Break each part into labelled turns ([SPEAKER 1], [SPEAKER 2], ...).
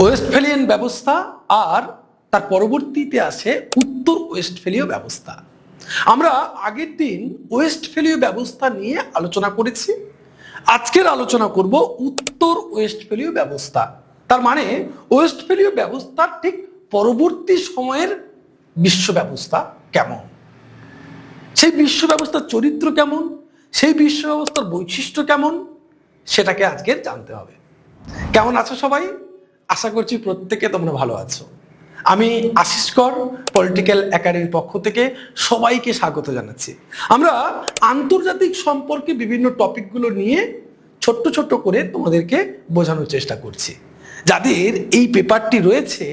[SPEAKER 1] ওয়েস্টফ্যালিয়ান ব্যবস্থা আর তার পরবর্তীতে আসে উত্তর ওয়েস্টফ্যালীয় ব্যবস্থা। আমরা আগের দিন ওয়েস্টফ্যালীয় ব্যবস্থা নিয়ে আলোচনা করেছি। আজকের আলোচনা করব উত্তর ওয়েস্টফ্যালীয় ব্যবস্থা। তার মানে ওয়েস্টফ্যালীয় ব্যবস্থার ঠিক পরবর্তী সময়ের বিশ্ব ব্যবস্থা কেমন, সেই বিশ্ব ব্যবস্থার চরিত্র কেমন, সেই বিশ্ব ব্যবস্থার বৈশিষ্ট্য কেমন, সেটাকে আজকে জানতে হবে। কেমন আছো সবাই? আশা করছি প্রত্যেকে তোমরা ভালো আছো। আমি আশিস কর পলিটিক্যাল একাডেমির পক্ষ থেকে সবাইকে স্বাগত জানাচ্ছি। আমরা আন্তর্জাতিক সম্পর্কে বিভিন্ন টপিকগুলো নিয়ে ছোট্ট ছোট্ট করে তোমাদেরকে বোঝানোর চেষ্টা করছি। যাদের এই পেপারটি রয়েছে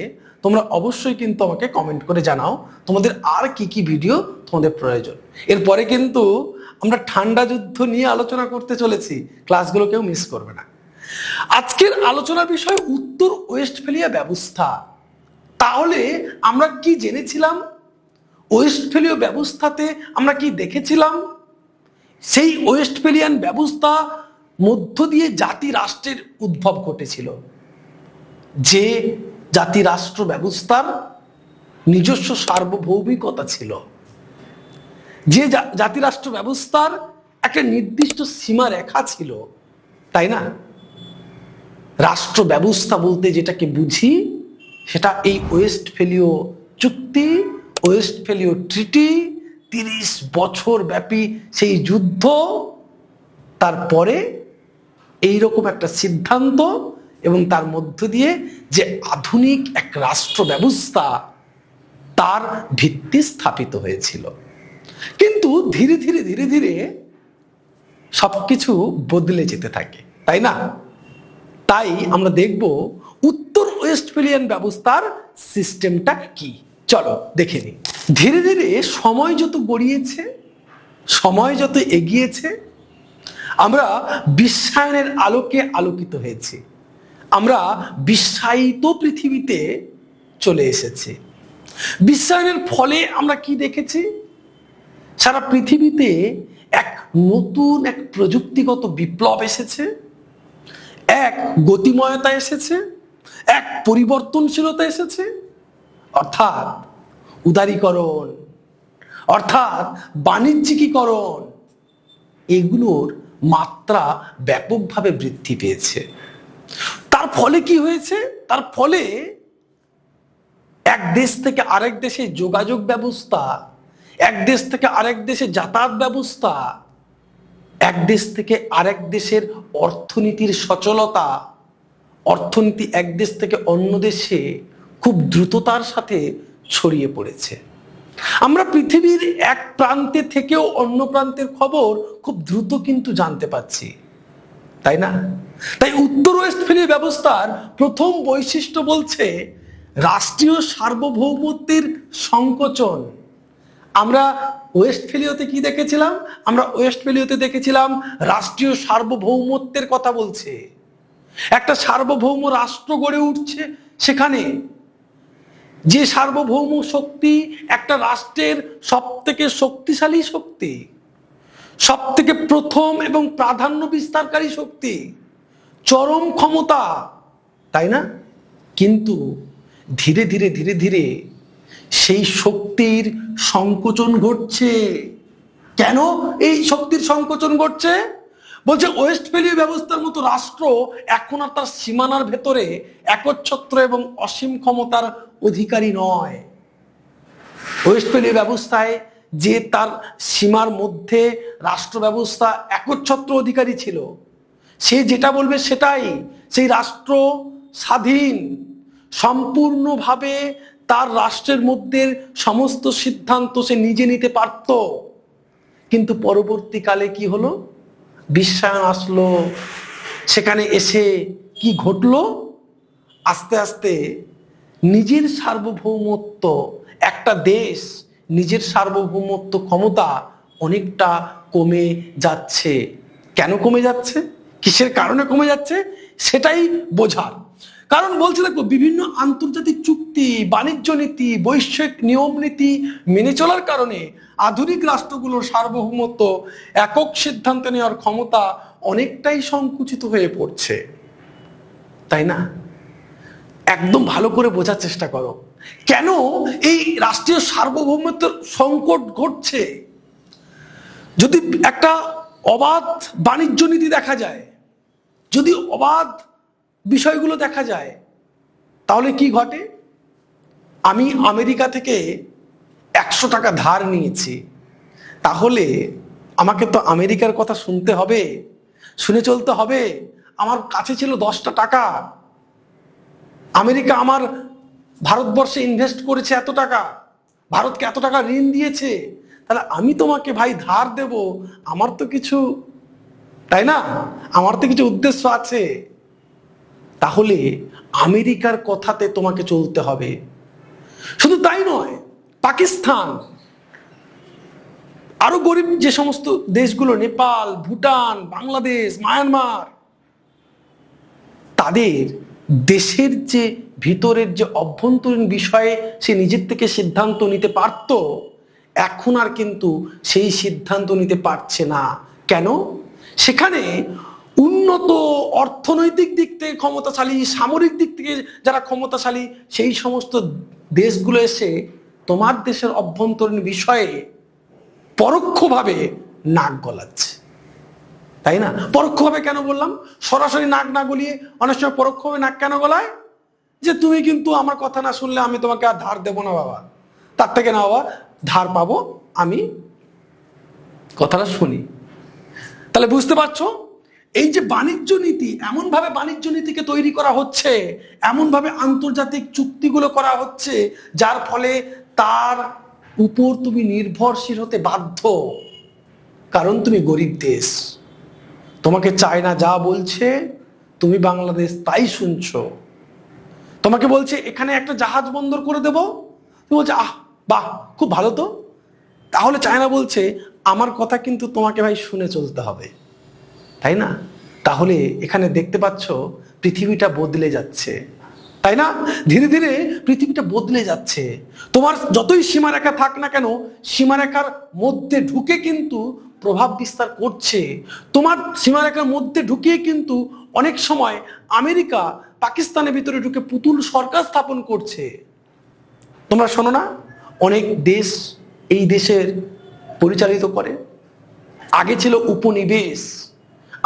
[SPEAKER 1] তোমরা অবশ্যই কিন্তু আমাকে কমেন্ট করে জানাও তোমাদের আর কি কি ভিডিও তোমাদের প্রয়োজন। এরপরে কিন্তু আমরা ঠান্ডা যুদ্ধ নিয়ে আলোচনা করতে চলেছি, ক্লাসগুলো কেউ মিস করবে না। আজকের আলোচনার বিষয় উত্তর ওয়েস্টফ্যালিয়া ব্যবস্থা। তাহলে আমরা কি জেনেছিলাম, ওয়েস্টফ্যালীয় ব্যবস্থাতে আমরা কি দেখেছিলাম, সেই ওয়েস্টফ্যালিয়ান ব্যবস্থা মধ্য দিয়ে জাতি রাষ্ট্রের উদ্ভব ঘটেছিল, যে জাতি রাষ্ট্র ব্যবস্থার নিজস্ব সার্বভৌমিকতা ছিল, যে জাতি রাষ্ট্র ব্যবস্থার একটা নির্দিষ্ট সীমা রেখা ছিল, তাই না? রাষ্ট্র ব্যবস্থা বলতে যেটাকে বুঝি সেটা এই ওয়েস্টফ্যালীয় চুক্তি, ওয়েস্টফ্যালীয় ট্রিটি, 30 বছর ব্যাপী সেই যুদ্ধ, তারপরে এইরকম একটা সিদ্ধান্ত এবং তার মধ্য দিয়ে যে আধুনিক এক রাষ্ট্র ব্যবস্থা তার ভিত্তি স্থাপিত হয়েছিল। কিন্তু ধীরে ধীরে ধীরে ধীরে সবকিছু বদলে যেতে থাকে, তাই না? তাই আমরা দেখব উত্তর ওয়েস্টফ্যালিয়ান ব্যবস্থার সিস্টেমটা কি। চলো দেখে নিই। ধীরে ধীরে সময় যত গড়িয়েছে, সময় যত এগিয়েছে, আমরা বিশ্বায়নের আলোকে আলোকিত হয়েছি, আমরা বিশ্বায়িত পৃথিবীতে চলে এসেছি। বিশ্বায়নের ফলে আমরা কি দেখেছি? সারা পৃথিবীতে এক নতুন এক প্রযুক্তিগত বিপ্লব এসেছে, এক গতিময়তা এসেছে, এক পরিবর্তনশীলতা এসেছে, অর্থাৎ উদারীকরণ, অর্থাৎ বাণিজ্যিকীকরণ, এগুলোর মাত্রা ব্যাপকভাবে বৃদ্ধি পেয়েছে। তার ফলে কি হয়েছে? তার ফলে এক দেশ থেকে আরেক দেশে যোগাযোগ ব্যবস্থা, এক দেশ থেকে আরেক দেশে যাতায়াত ব্যবস্থা, এক দেশ থেকে আরেক দেশের অর্থনীতির সচলতা, অর্থনীতি এক দেশ থেকে অন্য দেশে খুব দ্রুততার সাথে ছড়িয়ে পড়েছে। আমরা পৃথিবীর এক প্রান্তে থেকেও অন্য প্রান্তের খবর খুব দ্রুত কিন্তু জানতে পাচ্ছি, তাই না? তাই উত্তর ওয়েস্টফ্যালীয় ব্যবস্থার প্রথম বৈশিষ্ট্য বলছে রাষ্ট্রীয় সার্বভৌমত্বের সংকোচন। আমরা ওয়েস্টফ্যালিয়াতে কি দেখেছিলাম? আমরা ওয়েস্টফ্যালিয়াতে দেখেছিলাম রাষ্ট্রীয় সার্বভৌমত্বের কথা বলছে। একটা সার্বভৌম রাষ্ট্র গড়ে উঠছে, সেখানে যে সার্বভৌম শক্তি একটা রাষ্ট্রের সব থেকে শক্তিশালী শক্তি, সব থেকে প্রথম এবং প্রাধান্য বিস্তারকারী শক্তি, চরম ক্ষমতা, তাই না? কিন্তু ধীরে ধীরে ধীরে ধীরে সেই শক্তির সংকোচন ঘটছে। কেন এই শক্তির সংকোচন ঘটছে? বলছে ওয়েস্টফ্যালীয় ব্যবস্থার মতো রাষ্ট্র এখন আর তার সীমানার ভেতরে একচ্ছত্র এবং অসীম ক্ষমতার অধিকারী নয়। ওয়েস্টফ্যালীয় ব্যবস্থায় যে তার সীমার মধ্যে রাষ্ট্র ব্যবস্থা একচ্ছত্র অধিকারী ছিল, সে যেটা বলবে সেটাই, সেই রাষ্ট্র স্বাধীন, সম্পূর্ণভাবে তার রাষ্ট্রের মধ্যে সমস্ত সিদ্ধান্ত সে নিজে নিতে পারত। কিন্তু পরবর্তীকালে কি হলো? বিশ্বায়ন আসলো, সেখানে এসে কি ঘটলো? আস্তে আস্তে নিজের সার্বভৌমত্ব, একটা দেশ নিজের সার্বভৌমত্ব ক্ষমতা অনেকটা কমে যাচ্ছে। কেন কমে যাচ্ছে, কিসের কারণে কমে যাচ্ছে সেটাই বোঝার। কারণ বলছে দেখো, বিভিন্ন আন্তর্জাতিক চুক্তি, বাণিজ্য নীতি, বৈশ্বিক নিয়ম নীতি মেনে চলার কারণে আধুনিক রাষ্ট্রগুলোর সার্বভৌমত্ব, একক সিদ্ধান্ত নেওয়ার ক্ষমতা অনেকটাই সংকুচিত হয়ে পড়ছে, তাই না? একদম ভালো করে বোঝার চেষ্টা করো কেন এই রাষ্ট্রীয় সার্বভৌমত্বের সংকট ঘটছে। যদি একটা অবাধ বাণিজ্য নীতি দেখা যায়, যদি অবাধ বিষয়গুলো দেখা যায়, তাহলে কি ঘটে? আমি আমেরিকা থেকে 100 টাকা ধার নিয়েছি, তাহলে আমাকে তো আমেরিকার কথা শুনতে হবে, শুনে চলতে হবে। আমার কাছে ছিল 10টা টাকা, আমেরিকা আমার ভারতবর্ষে ইনভেস্ট করেছে এত টাকা, ভারতকে এত টাকা ঋণ দিয়েছে, তাহলে আমি তোমাকে ভাই ধার দেব, আমার তো কিছু, তাই না, আমার তো কিছু উদ্দেশ্য আছে। তাহলে আমেরিকার কথাতে তোমাকে চলতে হবে। শুধু তাই নয়, পাকিস্তান, আরো গরিব যে সমস্ত দেশগুলো, নেপাল, ভুটান, বাংলাদেশ, মায়ানমার, তাদের দেশের যে ভিতরের যে অভ্যন্তরীণ বিষয়ে সে নিজের থেকে সিদ্ধান্ত নিতে পারত, এখন আর কিন্তু সেই সিদ্ধান্ত নিতে পারছে না। কেন? সেখানে উন্নত অর্থনৈতিক দিক থেকে ক্ষমতাশালী, সামরিক দিক থেকে যারা ক্ষমতাশালী, সেই সমস্ত দেশগুলো এসে তোমার দেশের অভ্যন্তরীণ বিষয়ে পরোক্ষভাবে নাক গলাচ্ছে, তাই না? পরোক্ষভাবে কেন বললাম? সরাসরি নাক না গলিয়ে অনেক সময় পরোক্ষভাবে নাক কেন গলায়? যে তুমি কিন্তু আমার কথা না শুনলে আমি তোমাকে আর ধার দেবো না বাবা, তার থেকে না বাবা ধার পাবো আমি, কথাটা শুনি। তাহলে বুঝতে পারছো, এই যে বাণিজ্য নীতি, এমন ভাবে বাণিজ্য নীতিকে তৈরি করা হচ্ছে, এমন ভাবে আন্তর্জাতিক চুক্তিগুলো করা হচ্ছে, যার ফলে তার উপর তুমি নির্ভরশীল হতে বাধ্য। কারণ তুমি গরিব দেশ, তোমাকে চায়না যা বলছে তুমি বাংলাদেশ তাই শুনছো। তোমাকে বলছে এখানে একটা জাহাজ বন্দর করে দেব, তুমি বলছে আহ বাহ খুব ভালো তো। তাহলে চায়না বলছে আমার কথা কিন্তু তোমাকে ভাই শুনে চলতে হবে, তাই না? তাহলে এখানে দেখতে পাচ্ছ পৃথিবীটা বদলে যাচ্ছে, তাই না? ধীরে ধীরে পৃথিবীটা বদলে যাচ্ছে। তোমার যতই সীমারেখা থাক না কেন, সীমারেখার মধ্যে ঢুকে কিন্তু প্রভাব বিস্তার করছে। তোমার সীমারেখার মধ্যে ঢুকিয়ে কিন্তু অনেক সময় আমেরিকা পাকিস্তানের ভিতরে ঢুকে পুতুল সরকার স্থাপন করছে। তোমরা শোনো না, অনেক দেশ এই দেশের পরিচালিত করে। আগে ছিল উপনিবেশ,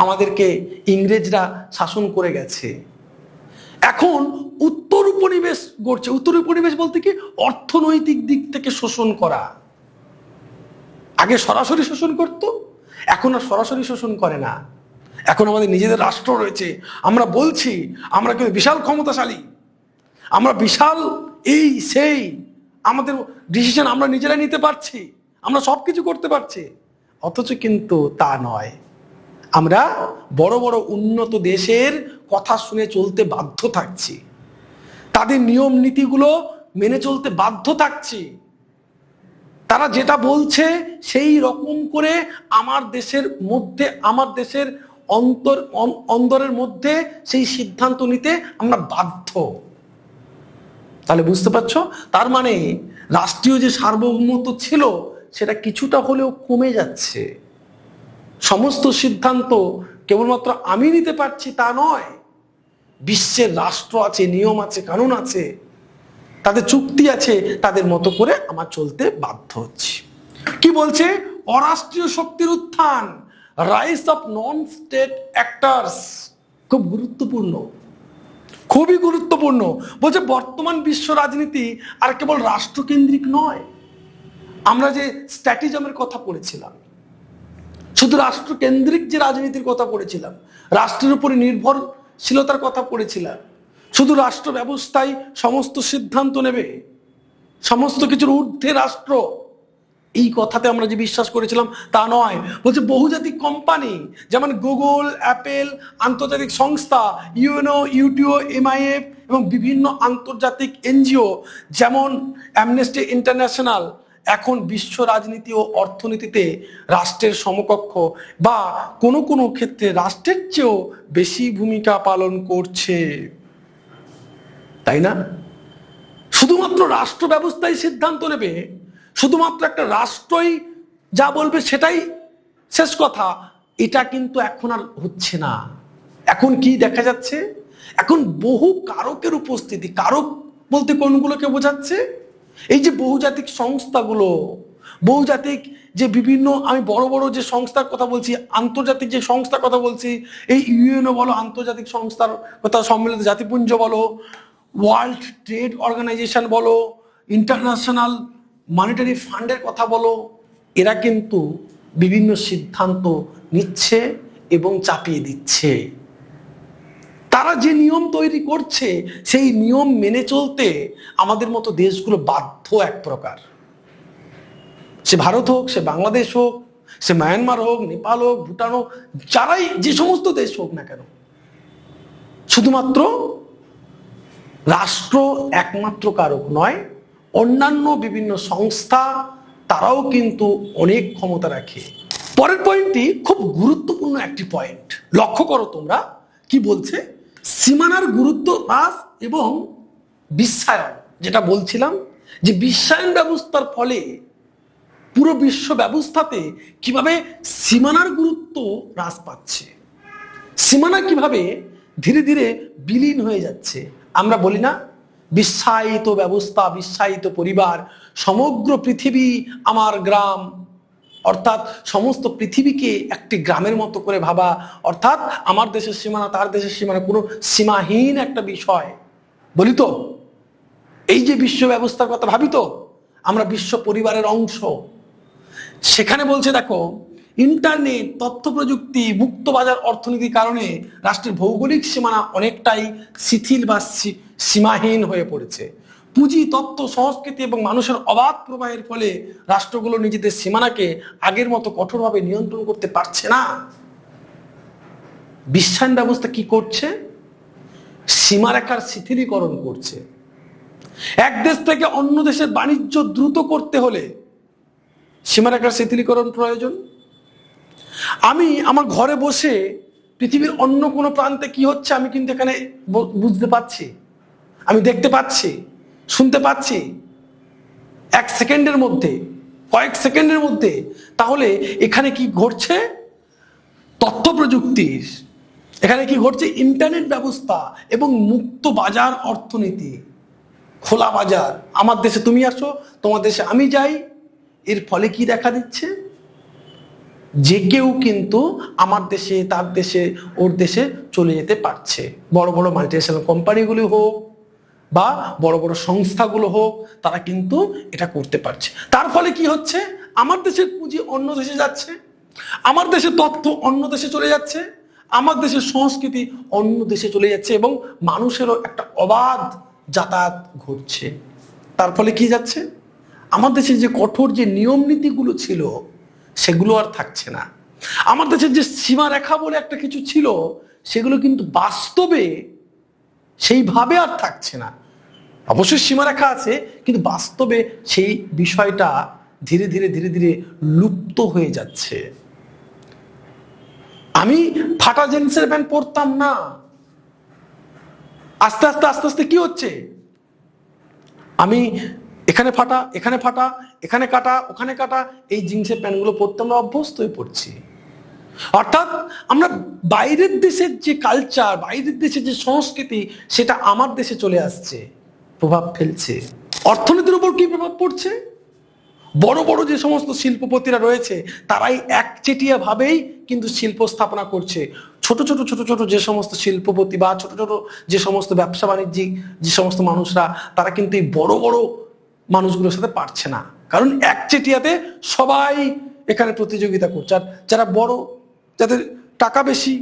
[SPEAKER 1] আমাদেরকে ইংরেজরা শাসন করে গেছে। এখন উত্তর উপনিবেশ গড়ছে। উত্তর উপনিবেশ বলতে কি? অর্থনৈতিক দিক থেকে শোষণ করা। আগে সরাসরি শোষণ করত, এখন আর সরাসরি শোষণ করে না। এখন আমাদের নিজেদের রাষ্ট্র রয়েছে, আমরা বলছি আমরা কিন্তু বিশাল ক্ষমতাশালী, আমরা বিশাল এই সেই, আমাদের ডিসিশন আমরা নিজেরা নিতে পারছি, আমরা সবকিছু করতে পারছি। অথচ কিন্তু তা নয়, আমরা বড় বড় উন্নত দেশের কথা শুনে চলতে বাধ্য থাকছি, তাদের নিয়ম নীতিগুলো মেনে চলতে বাধ্য থাকছি। তারা যেটা বলছে সেই রকম করে আমার দেশের মধ্যে, আমার দেশের অন্তরের মধ্যে সেই সিদ্ধান্ত নিতে আমরা বাধ্য। তাহলে বুঝতে পারছো, তার মানে রাষ্ট্রীয় যে সার্বভৌমত্ব ছিল সেটা কিছুটা হলেও কমে যাচ্ছে। সমস্ত সিদ্ধান্ত কেবলমাত্র আমি নিতে পারছি তা নয়, বিশ্বের রাষ্ট্র আছে, নিয়ম আছে, কানুন আছে, তাদের চুক্তি আছে, তাদের মতো করে আমার চলতে বাধ্য হচ্ছি। কি বলছে? অরাষ্ট্রীয় শক্তির উত্থান, rise of non state actors. খুব গুরুত্বপূর্ণ, খুবই গুরুত্বপূর্ণ। বলছে বর্তমান বিশ্ব রাজনীতি আর কেবল রাষ্ট্রকেন্দ্রিক নয়। আমরা যে স্ট্র্যাটেজিজমের কথা পড়েছিলাম, শুধু রাষ্ট্রকেন্দ্রিক যে রাজনীতির কথা পড়েছিলাম, রাষ্ট্রের উপরে নির্ভরশীলতার কথা পড়েছিলাম, শুধু রাষ্ট্র ব্যবস্থায় সমস্ত সিদ্ধান্ত নেবে, সমস্ত কিছুর ঊর্ধ্বে রাষ্ট্র, এই কথাতে আমরা যে বিশ্বাস করেছিলাম তা নয়। বলছে বহুজাতিক কোম্পানি যেমন গুগল, অ্যাপেল, আন্তর্জাতিক সংস্থা ইউএনও, ইউটিও, এমআইএফ এবং বিভিন্ন আন্তর্জাতিক এনজিও যেমন অ্যামনেস্টি ইন্টারন্যাশনাল এখন বিশ্ব রাজনীতি ও অর্থনীতিতে রাষ্ট্রের সমকক্ষ বা কোনো কোনো ক্ষেত্রে রাষ্ট্রের চেয়েও বেশি ভূমিকা পালন করছে, তাই না? শুধুমাত্র রাষ্ট্র ব্যবস্থায় সিদ্ধান্ত নেবে, শুধুমাত্র একটা রাষ্ট্রই যা বলবে সেটাই শেষ কথা, এটা কিন্তু এখন আর হচ্ছে না। এখন কি দেখা যাচ্ছে? এখন বহু কারকের উপস্থিতি, কারক বলতে কোনগুলোকে বোঝাচ্ছে? এই যে বহুজাতিক সংস্থাগুলো, বহুজাতিক যে বিভিন্ন, আমি বড় বড় যে সংস্থার কথা বলছি, আন্তর্জাতিক যে সংস্থার কথা বলছি, এই ইউএনও বলো, আন্তর্জাতিক সংস্থার কথা, সম্মিলিত জাতিপুঞ্জ বলো, ওয়ার্ল্ড ট্রেড অর্গানাইজেশন বলো, ইন্টারন্যাশনাল মনিটারি ফান্ডের কথা বলো, এরা কিন্তু বিভিন্ন সিদ্ধান্ত নিচ্ছে এবং চাপিয়ে দিচ্ছে। তারা যে নিয়ম তৈরি করছে সেই নিয়ম মেনে চলতে আমাদের মতো দেশগুলো বাধ্য এক প্রকার। সে ভারত হোক, সে বাংলাদেশ হোক, সে মায়ানমার হোক, নেপাল হোক, ভুটান হোক, যারাই যে সমস্ত দেশ হোক না কেন, শুধুমাত্র রাষ্ট্র একমাত্র কারক নয়, অন্যান্য বিভিন্ন সংস্থা তারাও কিন্তু অনেক ক্ষমতা রাখে। পরের পয়েন্টটি খুব গুরুত্বপূর্ণ একটি পয়েন্ট, লক্ষ্য করো তোমরা কি বলছে। সীমানার গুরুত্ব হ্রাস এবং বিশ্বায়ন, যেটা বলছিলাম যে বিশ্বায়ন ব্যবস্থার ফলে পুরো বিশ্ব ব্যবস্থাতে কিভাবে সীমানার গুরুত্ব হ্রাস পাচ্ছে, সীমানা কিভাবে ধীরে ধীরে বিলীন হয়ে যাচ্ছে। আমরা বলি না বিশ্বায়িত ব্যবস্থা, বিশ্বায়িত পরিবার, সমগ্র পৃথিবী আমার গ্রাম, অর্থাৎ সমস্ত পৃথিবীকে একটি গ্রামের মতো করে ভাবা, অর্থাৎ আমার দেশের সীমানা তার দেশের সীমানা কোনো সীমাহীন একটা বিষয় বলি তো। এই যে বিশ্ব ব্যবস্থার কথা ভাবি তো, আমরা বিশ্ব পরিবারের অংশ। সেখানে বলছে দেখো, ইন্টারনেট, তথ্য প্রযুক্তি, মুক্ত বাজার অর্থনীতির কারণে রাষ্ট্রের ভৌগোলিক সীমানা অনেকটাই শিথিল বা সীমাহীন হয়ে পড়েছে। পুঁজি, তথ্য, সংস্কৃতি এবং মানুষের অবাধ প্রবাহের ফলে রাষ্ট্রগুলো নিজেদের সীমানাকে আগের মতো কঠোরভাবে নিয়ন্ত্রণ করতে পারছে না। বিশ্বায়ন ব্যবস্থা কি করছে? সীমারেখার শিথিলীকরণ করছে। এক দেশ থেকে অন্য দেশের বাণিজ্য দ্রুত করতে হলে সীমারেখার শিথিলীকরণ প্রয়োজন। আমি আমার ঘরে বসে পৃথিবীর অন্য কোনো প্রান্তে কি হচ্ছে আমি কিন্তু এখানে বুঝতে পারছি, আমি দেখতে পাচ্ছি, শুনতে পাচ্ছি এক সেকেন্ডের মধ্যে, কয়েক সেকেন্ডের মধ্যে। তাহলে এখানে কি ঘটছে? তথ্য প্রযুক্তির, এখানে কি ঘটছে? ইন্টারনেট ব্যবস্থা এবং মুক্ত বাজার অর্থনীতি, খোলা বাজার। আমার দেশে তুমি আসো, তোমার দেশে আমি যাই। এর ফলে কি দেখা দিচ্ছে? যে কেউ কিন্তু আমার দেশে, তার দেশে, ওর দেশে চলে যেতে পারছে। বড় বড় মাল্টিন্যাশনাল কোম্পানিগুলো হোক বা বড় বড় সংস্থাগুলো হোক, তারা কিন্তু এটা করতে পারছে। তার ফলে কি হচ্ছে? আমার দেশের পুঁজি অন্য দেশে যাচ্ছে, আমার দেশের তথ্য অন্য দেশে চলে যাচ্ছে, আমার দেশের সংস্কৃতি অন্য দেশে চলে যাচ্ছে এবং মানুষেরও একটা অবাধ যাতায়াত ঘটছে। তার ফলে কি যাচ্ছে? আমার দেশে যে কঠোর যে নিয়ম নীতিগুলো ছিল সেগুলো আর থাকছে না। আমার দেশের যে সীমারেখা বলে একটা কিছু ছিল সেগুলো কিন্তু বাস্তবে সেইভাবে আর থাকছে না। অবশ্যই সীমারেখা আছে, কিন্তু বাস্তবে সেই বিষয়টা ধীরে ধীরে ধীরে ধীরে লুপ্ত হয়ে যাচ্ছে। আমি ফাটা জিন্সের প্যান্ট পরতাম না, আস্তে আস্তে আস্তে আস্তে কি হচ্ছে? আমি এখানে ফাটা, এখানে ফাটা, এখানে কাটা, ওখানে কাটা, এই জিন্সের প্যান্টগুলো পরতে আমরা অভ্যস্ত হয়ে পড়ছি। অর্থাৎ আমরা বাইরের দেশের যে কালচার, বাইরের দেশের যে সংস্কৃতি, সেটা আমার দেশে চলে আসছে, প্রভাব ফেলছে। অর্থনীতির উপর কি প্রভাব পড়ছে? বড় বড় যে সমস্ত শিল্পপতিরা রয়েছে তারাই একচেটিয়া ভাবেই কিন্তু শিল্প স্থাপনা করছে। ছোট ছোট ছোট ছোট যে সমস্ত শিল্পপতি বা ছোট ছোট যে সমস্ত ব্যবসা বাণিজ্যিক যে সমস্ত মানুষরা, তারা কিন্তু এই বড় বড় মানুষগুলোর সাথে পারছে না, কারণ একচেটিয়াতে সবাই এখানে প্রতিযোগিতা করছে। আর যারা বড়, যাদের টাকা বেশি,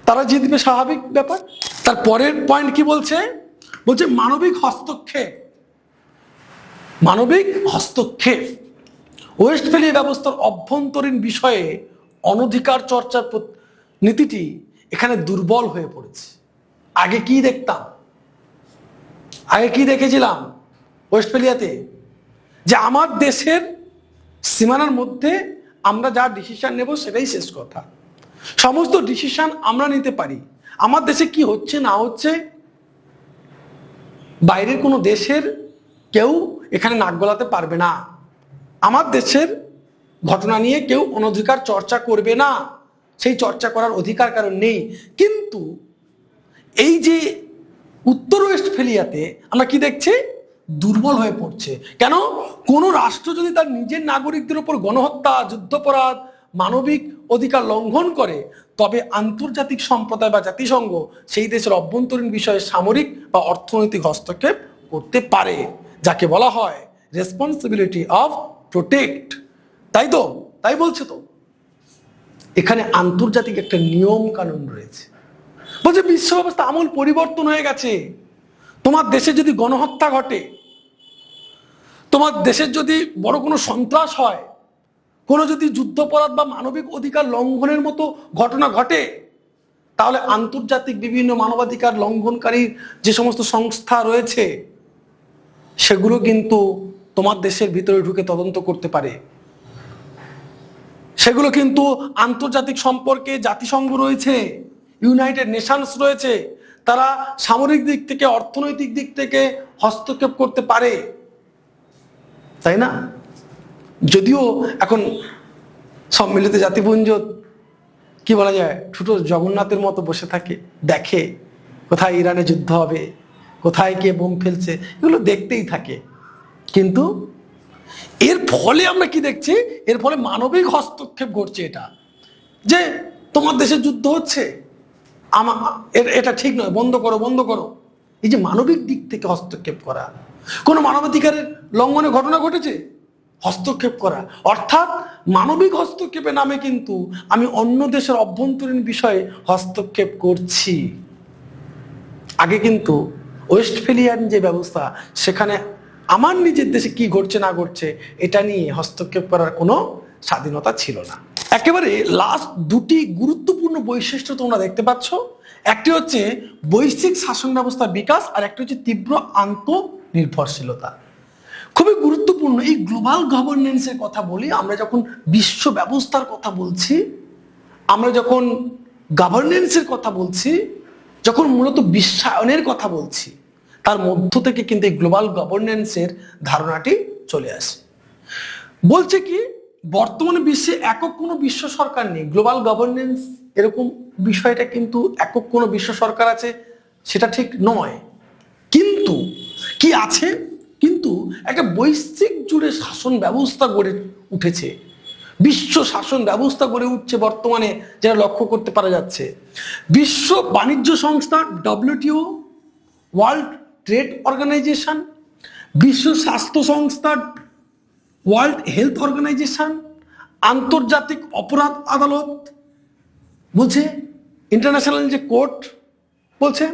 [SPEAKER 1] তারা যে দিবে, স্বাভাবিক ব্যাপার। তার পরের পয়েন্ট কি বলছে? বলছে মানবিক হস্তক্ষেপ। মানবিক হস্তক্ষেপ ওয়েস্টফেলিয়া ব্যবস্থার অভ্যন্তরীণ বিষয়ে অনধিকার চর্চার নীতিটি এখানে দুর্বল হয়ে পড়েছে। আগে কি দেখতাম, আগে কি দেখেছিলাম ওয়েস্টফেলিয়াতে? যে আমার দেশের সীমানার মধ্যে আমরা যা ডিসিশন নেব সেটাই শেষ কথা, সমস্ত ডিসিশন আমরা নিতে পারি। আমার দেশে কি হচ্ছে না হচ্ছে বাইরের কোনো দেশের কেউ এখানে নাক গলাতে পারবে না। আমার দেশের ঘটনা নিয়ে কেউ অনধিকার চর্চা করবে না, সেই চর্চা করার অধিকার কারণ নেই। কিন্তু এই যে উত্তর ওয়েস্টফেলিয়াতে আমরা কি দেখছি, দুর্বল হয়ে পড়ছে। কেন? কোন রাষ্ট্র যদি তার নিজের নাগরিকদের উপর গণহত্যা, যুদ্ধাপরাধ, মানবিক অধিকার লঙ্ঘন করে, তবে আন্তর্জাতিক সম্প্রদায় বা জাতিসংঘ সেই দেশের অভ্যন্তরীণ বিষয়ে সামরিক বা অর্থনৈতিক হস্তক্ষেপ করতে পারে, যাকে বলা হয় রেসপন্সিবিলিটি অফ প্রোটেক্ট। তাই তো, তাই বলছে তো। এখানে আন্তর্জাতিক একটা নিয়ম কানুন রয়েছে। বলছে বিশ্ব ব্যবস্থা আমূল পরিবর্তন হয়ে গেছে। তোমার দেশে যদি গণহত্যা ঘটে, তোমার দেশের যদি বড় কোনো সন্ত্রাস হয়, কোনো যদি যুদ্ধাপরাধ বা মানবিক অধিকার লঙ্ঘনের মতো ঘটনা ঘটে, তাহলে আন্তর্জাতিক বিভিন্ন মানবাধিকার লঙ্ঘনকারী যে সমস্ত সংস্থা রয়েছে সেগুলো কিন্তু তোমার দেশের ভিতরে ঢুকে তদন্ত করতে পারে। সেগুলো কিন্তু আন্তর্জাতিক সম্পর্কে জাতিসংঘ রয়েছে, ইউনাইটেড নেশনস রয়েছে, তারা সামরিক দিক থেকে, অর্থনৈতিক দিক থেকে হস্তক্ষেপ করতে পারে, তাই না? যদিও এখন সম্মিলিত জাতিপুঞ্জ কি বলা যায়, ছোট জগন্নাথের মতো বসে থাকে, দেখে কোথায় ইরানে যুদ্ধ হবে, কোথায় কে বোম ফেলছে, এগুলো দেখতেই থাকে। কিন্তু এর ফলে আমরা কি দেখছি, এর ফলে মানবিক হস্তক্ষেপ ঘটছে। এটা যে তোমার দেশে যুদ্ধ হচ্ছে, এটা ঠিক নয়, বন্ধ করো, বন্ধ করো। এই যে মানবিক দিক থেকে হস্তক্ষেপ করা, কোনো মানবাধিকারের লঙ্ঘনের ঘটনা ঘটেছে, হস্তক্ষেপ করা, অর্থাৎ মানবিক হস্তক্ষেপের নামে কিন্তু আমি অন্য দেশের অভ্যন্তরীণ বিষয়ে হস্তক্ষেপ করছি। আগে কিন্তু ওয়েস্টফেলিয়ান যে ব্যবস্থা, সেখানে আমার নিজের দেশে কি ঘটছে না ঘটছে এটা নিয়ে হস্তক্ষেপ করার কোনো স্বাধীনতা ছিল না। একেবারে লাস্ট দুটি গুরুত্বপূর্ণ বৈশিষ্ট্য তোমরা দেখতে পাচ্ছ। একটি হচ্ছে বৈশ্বিক শাসন ব্যবস্থার বিকাশ, আর একটি হচ্ছে তীব্র আত্মনির্ভরশীলতা। খুবই গুরুত্বপূর্ণ। এই গ্লোবাল গভর্নেন্সের কথা বলি, আমরা যখন বিশ্ব ব্যবস্থার কথা বলছি, আমরা যখন গভর্নেন্সের কথা বলছি, যখন মূলত বিশ্বায়নের কথা বলছি, তার মধ্য থেকে কিন্তু এই গ্লোবাল গভর্নেন্সের ধারণাটি চলে আসে। বলছে কি, বর্তমানে বিশ্বে একক কোনো বিশ্ব সরকার নেই। গ্লোবাল গভর্নেন্স এরকম বিষয়টা কিন্তু একক কোনো বিশ্ব সরকার আছে সেটা ঠিক নয়, কিন্তু কি আছে, কিন্তু একটা বৈশ্বিক জুড়ে শাসন ব্যবস্থা গড়ে উঠেছে, বিশ্ব শাসন ব্যবস্থা গড়ে উঠছে বর্তমানে, যেটা লক্ষ্য করতে পারা যাচ্ছে। বিশ্ব বাণিজ্য সংস্থা WTO, ওয়ার্ল্ড ট্রেড অর্গানাইজেশন, বিশ্ব স্বাস্থ্য সংস্থা, ওয়ার্ল্ড হেলথ অর্গানাইজেশন, আন্তর্জাতিক অপরাধ আদালত বলছে, ইন্টারন্যাশনাল যে কোর্ট বলছে,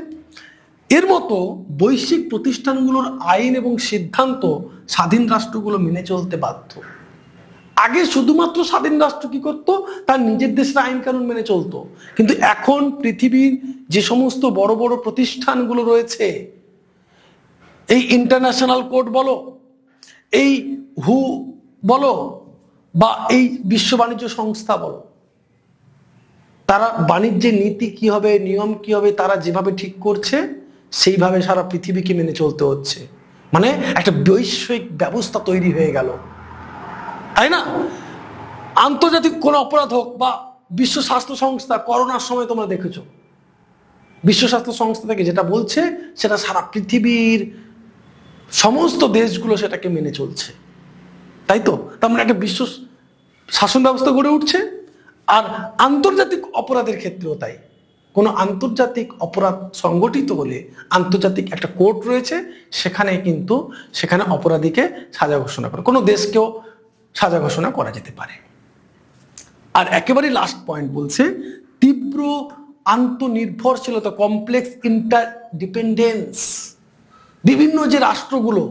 [SPEAKER 1] এর মতো বৈশ্বিক প্রতিষ্ঠানগুলোর আইন এবং সিদ্ধান্ত স্বাধীন রাষ্ট্রগুলো মেনে চলতে বাধ্য। আগে শুধুমাত্র স্বাধীন রাষ্ট্র কি করতো, তার নিজের দেশের আইন কানুন মেনে চলতো, কিন্তু এখন পৃথিবীর যে সমস্ত বড় বড় প্রতিষ্ঠানগুলো রয়েছে, এই ইন্টারন্যাশনাল কোর্ট বলো, এই হু বলো, বা এই বিশ্ব বাণিজ্য সংস্থা বলো, তারা বাণিজ্যের নীতি কি হবে, নিয়ম কি হবে, তারা যেভাবে ঠিক করছে সেইভাবে সারা পৃথিবীকে মেনে চলতে হচ্ছে। মানে একটা বৈশ্বিক ব্যবস্থা তৈরি হয়ে গেল, তাই না? আন্তর্জাতিক কোন অপরাধ হোক, বা বিশ্ব স্বাস্থ্য সংস্থা করোনার সময় তোমরা দেখেছো, বিশ্ব স্বাস্থ্য সংস্থা থেকে যেটা বলছে সেটা সারা পৃথিবীর সমস্ত দেশগুলো সেটাকে মেনে চলছে, তাই তো? তার মানে একটা বিশ্ব শাসন ব্যবস্থা গড়ে উঠছে। আর আন্তর্জাতিক অপরাধের ক্ষেত্রেও তাই। কোনো আন্তর্জাতিক অপরাধ সংগঠিত হলে আন্তর্জাতিক একটা কোর্ট রয়েছে, সেখানে অপরাধীকে সাজা ঘোষণা করে, কোনো দেশকেও সাজা ঘোষণা করা যেতে পারে। আর একেবারে লাস্ট পয়েন্ট বলছে তীব্র আত্মনির্ভরশীলতা, কমপ্লেক্স ইন্টারডিপেন্ডেন্স। বিভিন্ন যে রাষ্ট্রগুলো,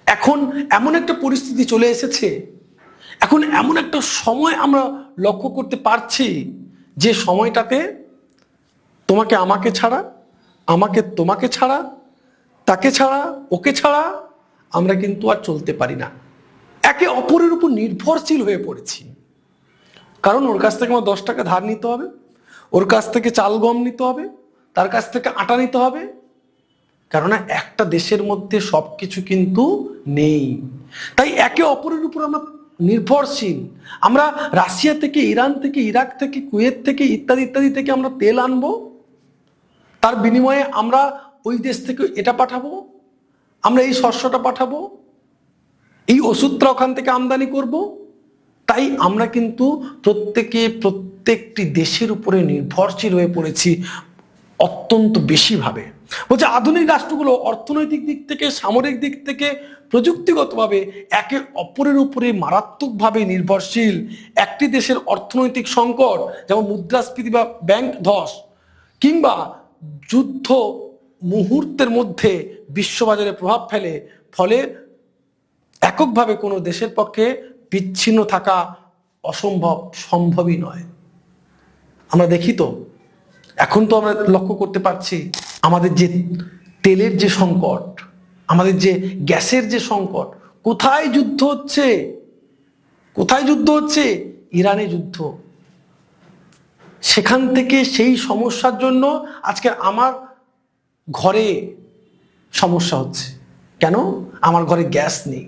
[SPEAKER 1] এখন এমন একটা পরিস্থিতি চলে এসেছে, এখন এমন একটা সময় আমরা লক্ষ্য করতে পারছি, যে সময়টাতে তোমাকে আমাকে ছাড়া, আমাকে তোমাকে ছাড়া, তাকে ছাড়া, ওকে ছাড়া আমরা কিন্তু আর চলতে পারি না। একে অপরের উপর নির্ভরশীল হয়ে পড়েছি। কারণ ওর কাছ থেকে আমার 10 টাকা ধার নিতে হবে, ওর কাছ থেকে চাল গম নিতে হবে, তার কাছ থেকে আটা নিতে হবে, কেননা একটা দেশের মধ্যে সবকিছু কিন্তু নেই। তাই একে অপরের উপর আমরা নির্ভরশীল। আমরা রাশিয়া থেকে, ইরান থেকে, ইরাক থেকে, কুয়েত থেকে, ইত্যাদি ইত্যাদি থেকে আমরা তেল আনবো, তার বিনিময়ে আমরা ওই দেশ থেকে এটা পাঠাবো, আমরা এই শস্যটা পাঠাবো, এই ওষুধটা ওখান থেকে আমদানি করব। তাই আমরা কিন্তু প্রত্যেকটি দেশের উপরে নির্ভরশীল হয়ে পড়েছি অত্যন্ত বেশিভাবে। বলছে আধুনিক রাষ্ট্রগুলো অর্থনৈতিক দিক থেকে, সামরিক দিক থেকে, প্রযুক্তিগতভাবে একে অপরের উপরে মারাত্মকভাবে নির্ভরশীল। একটি দেশের অর্থনৈতিক সংকট, যেমন মুদ্রাস্ফীতি বা ব্যাংক ধস কিংবা যুদ্ধ মুহূর্তের মধ্যে বিশ্ববাজারে প্রভাব ফেলে, ফলে এককভাবে কোনো দেশের পক্ষে বিচ্ছিন্ন থাকা সম্ভবই নয়। আমরা দেখি তো, এখন তো আমরা লক্ষ্য করতে পারছি আমাদের যে তেলের যে সংকট, আমাদের যে গ্যাসের যে সংকট, কোথায় যুদ্ধ হচ্ছে? ইরানে যুদ্ধ। সেখান থেকে সেই সমস্যার জন্য আজকে আমার ঘরে সমস্যা হচ্ছে। কেন? আমার ঘরে গ্যাস নেই,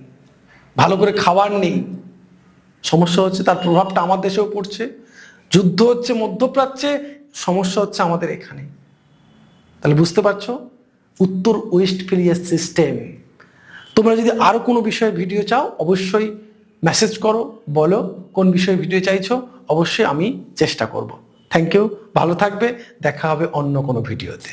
[SPEAKER 1] ভালো করে খাবার নেই, সমস্যা হচ্ছে। তার প্রভাবটা আমার দেশেও পড়ছে। যুদ্ধ হচ্ছে মধ্যপ্রাচ্যে, সমস্যা হচ্ছে আমাদের এখানে। তাহলে বুঝতে পারছো উত্তর ওয়েস্টফেলিয়া সিস্টেম। তোমরা যদি আরো কোনো বিষয়ে ভিডিও চাও অবশ্যই মেসেজ করো, বলো কোন বিষয়ে ভিডিও চাইছো, অবশ্যই আমি চেষ্টা করব। থ্যাংক ইউ, ভালো থাকবে, দেখা হবে অন্য কোনো ভিডিওতে।